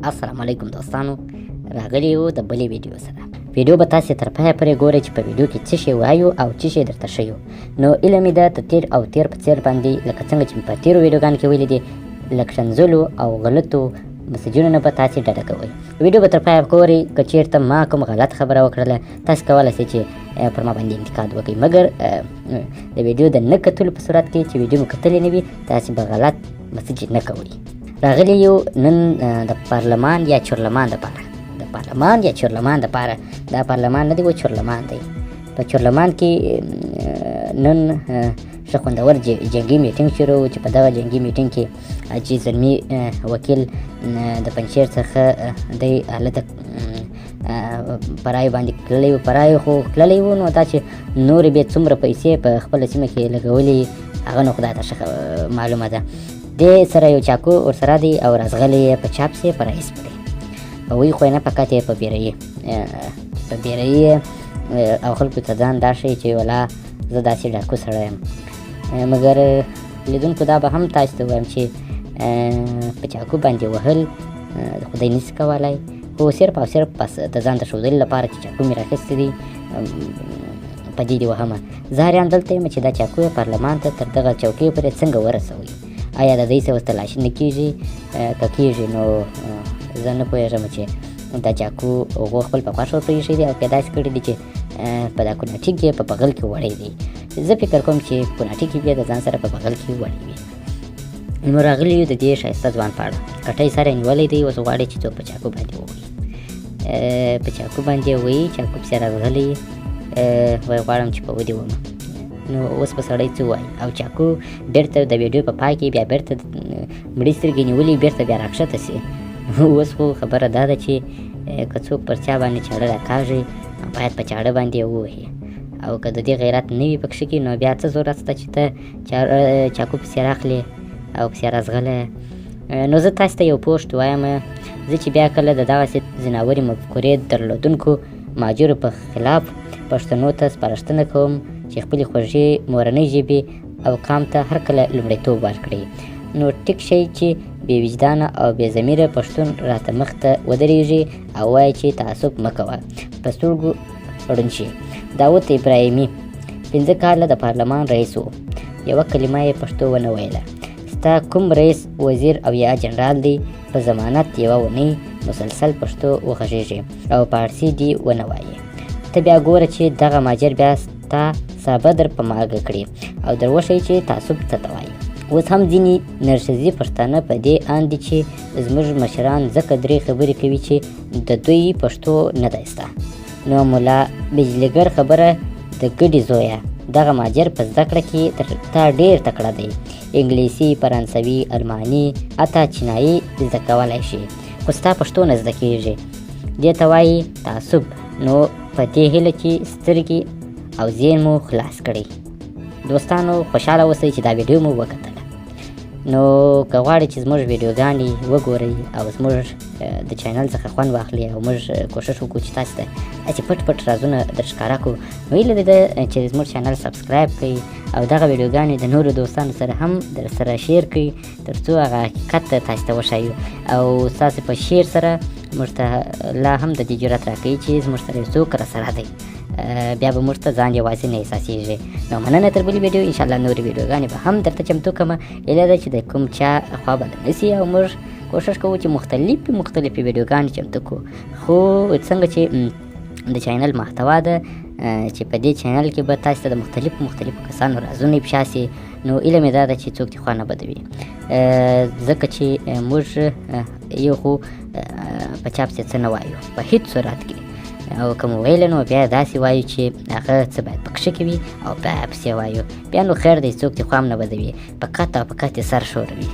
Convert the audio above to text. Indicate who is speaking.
Speaker 1: السلام علیکم دوستانو، راغلی یو د بلې ویډیو سره. ویډیو به تاسې تر پایه پورې ګورئ چې په ویډیو کې څه شی وایو او څه شی درته ښیو. نو هیله مې ده د تیر او تیر په څیر باندې لکه څنګه چې مې په تیرو ویډیوګانو کې ویلي دي له ښکنځلو او غلطو مسیجونو نه به تاسې ډډه کوئ. ویډیو به تر پایه ګورئ. که چېرته ما کوم غلط خبره وکړله تاسې کولی شئ چې پر ما باندې انتقاد وکړئ، مګر د ویډیو د نه کتلو په صورت کې چې ویډیو مو کتلې نه وي تاسې به غلط مسیج نه کوئ. راغلی یو نن د پارلمان یا چورلمان دپاره دا پارلمان نه دی و چورلمان دی. په چورلمان کې نن ښه خوندور جنګي میټینګ شروع و چې په دغه جنګي میټینګ کې حاجي زلمي وکیل د پنجشیر څخه دی هلته پرایو باندې تللی و. پرایو خو تللی و نو دا چې نورې بیا څومره پیسې په خپله سیمه کې لګولي هغه نو خدای ته ښه معلومه ده. دې سره یو چاکو ورسره دی او رازغلی یې په چاپ سي په رئیس پرې وی خو نه پکات یې په بیرایي او خلکو ته ځان دا ښیي چې ولا زه داسې ډاکو سړی یم. مګر لیدونکو دا به هم تاسو ته وایم چې په چاکو باندې وهل خدای نشي کولی، خو صرف او صرف بس د ځان د ښودلو لپاره چې چاکو مې راخیستی دی په دې دې وهمه. زه حیران دلته یم چې دا چاکو یې پارلمان ته تر دغه چوکۍ پورې څنګه ورسوئ. آیا د دوی څه ورته تلاشي نه کېږي؟ که کېږي نو زه نه پوهېږم چې دا چاکو هغو خپل په خوښه ورپرېښی دی او که داسې کړي دي چې په دا کوناټي کې په بغل کې وړی دی. زه فکر کوم چې کوناټي کې بیا د ځان سره په بغل کې وړی وي. نو راغلي یو د دې ښایسته ځوان په اړه کټۍ سره یې نیولی دی. اوس غواړي چې څوک په چاکو باندې ووهي، په چاکو باندې ووهي. چاکو پسې راغلی وایي غواړم چې په ودې ومه. نو اوس به سړی څه وایي؟ او چاکو بېرته د ویډیو په پای کې بیا بېرته مړې سترګې نیولي بېرته بیا راکښته سي. اوس خو خبره دا ده چې که څوک پر چا باندې چاړه راکاږي باید په چاړه باندې ووهي، او که د دې غیرت نه وي پکښې کې نو بیا څه ضرورت شته چې ته چاکو پسې راخلې او پسې راځغلی. نو زه تاسو ته یو پوسټ وایم، زه چې بیا کله د دغسې ځناورې مفکورې درلودونکو مهاجرو په خلاف پښتنو ته سپارښتنه کوم چې خپلې خوږې مورنۍ ژبې او قام ته هر کله لومړیتوب ورکړئ. نو ټیک شئ چې بې وجدانه او بې ضمیره پښتون راته مخ ته ودرېږي او وایي چې تعصب مه کوه، په سترګو ړوند شي. داود ابراهیمي 5 کاله د پارلمان رئیس و، یوه کلمه یې پښتو ونه ویله. ستا کوم رئیس وزیر او یا جنرال دی په ضمانت یوه اونۍ مسلسل پښتو وغږېږي او پارسي دې ونه وایي. ته بیا ګوره چې دغه مهاجر بیا ستا سابه در په مالګه کړي او در وښیي چې تعصب څه ته وایي. اوس هم ځینې نرښځي پښتانه په دې اند دي چې زموږ مشران ځکه درې خبرې کوي چې د دوی پښتو نه دی سته. نو ملا بجلیګر خبره د ګډې زویه، دغه مهاجر په زده کړه کې تر تا ډېر تکړه دی. انګلیسي، فرانسوي، الماني، حتی چینایي زده کولی شي، خو ستا پښتو نه زده کېږي. دې ته وایي تعصب. نو په دې هیله چې سترګې او ذهن مو خلاص کړئ. دوستانو خوشحاله اوسئ چې دا ویډیو مو وکتله. نو که غواړئ چې زموږ ویډیوګانې وګورئ او زموږ د چینل څخه خوند واخلئ او موږ کوښښ وکړو چې تاسو ته داسې پټ پټ رازونه در ښکاره کړو، نو هیله دې ده چې زموږ چینل سبسکرایب کړئ او دغه ویډیوګانې د نورو دوستانو سره هم در سره شیر کړئ تر څو هغه حقیقت تاسو ته وښایو او ستاسو په شیر سره موږ ته لا هم د دې جرأت راکوي چې زموږ سره یو څوک راسره دی، بیا به موږ ته ځان یوازې نه احساسېږي. نو مننه تر بلې ویډیو. انشاءالله نورې ویډیوګانې به هم درته چمتو کړمه. هیله ده چې د کوم چا خوا به نه سي او موږ کوښښ کوو چې مختلفې ویډیوګانې چمتو کړو. خو څنګه چې د چینل محتوا ده چې په دې چینل کې به تاسو ته د مختلفو کسانو رازونه افشا سي، نو هیله مې دا ده چې څوک دې خوا نه بدوي، ځکه چې موږ یو خو په چا پسې څه نه وایو په هېڅ صورت کې، او که مو ویله نو بیا داسې وایو چې هغه څه باید پکښې کوي او بیا پسې وایو، بیا نو خیر دی څوک دې خوا هم نه بدوي، په قط او په قط یې سر ښوروي.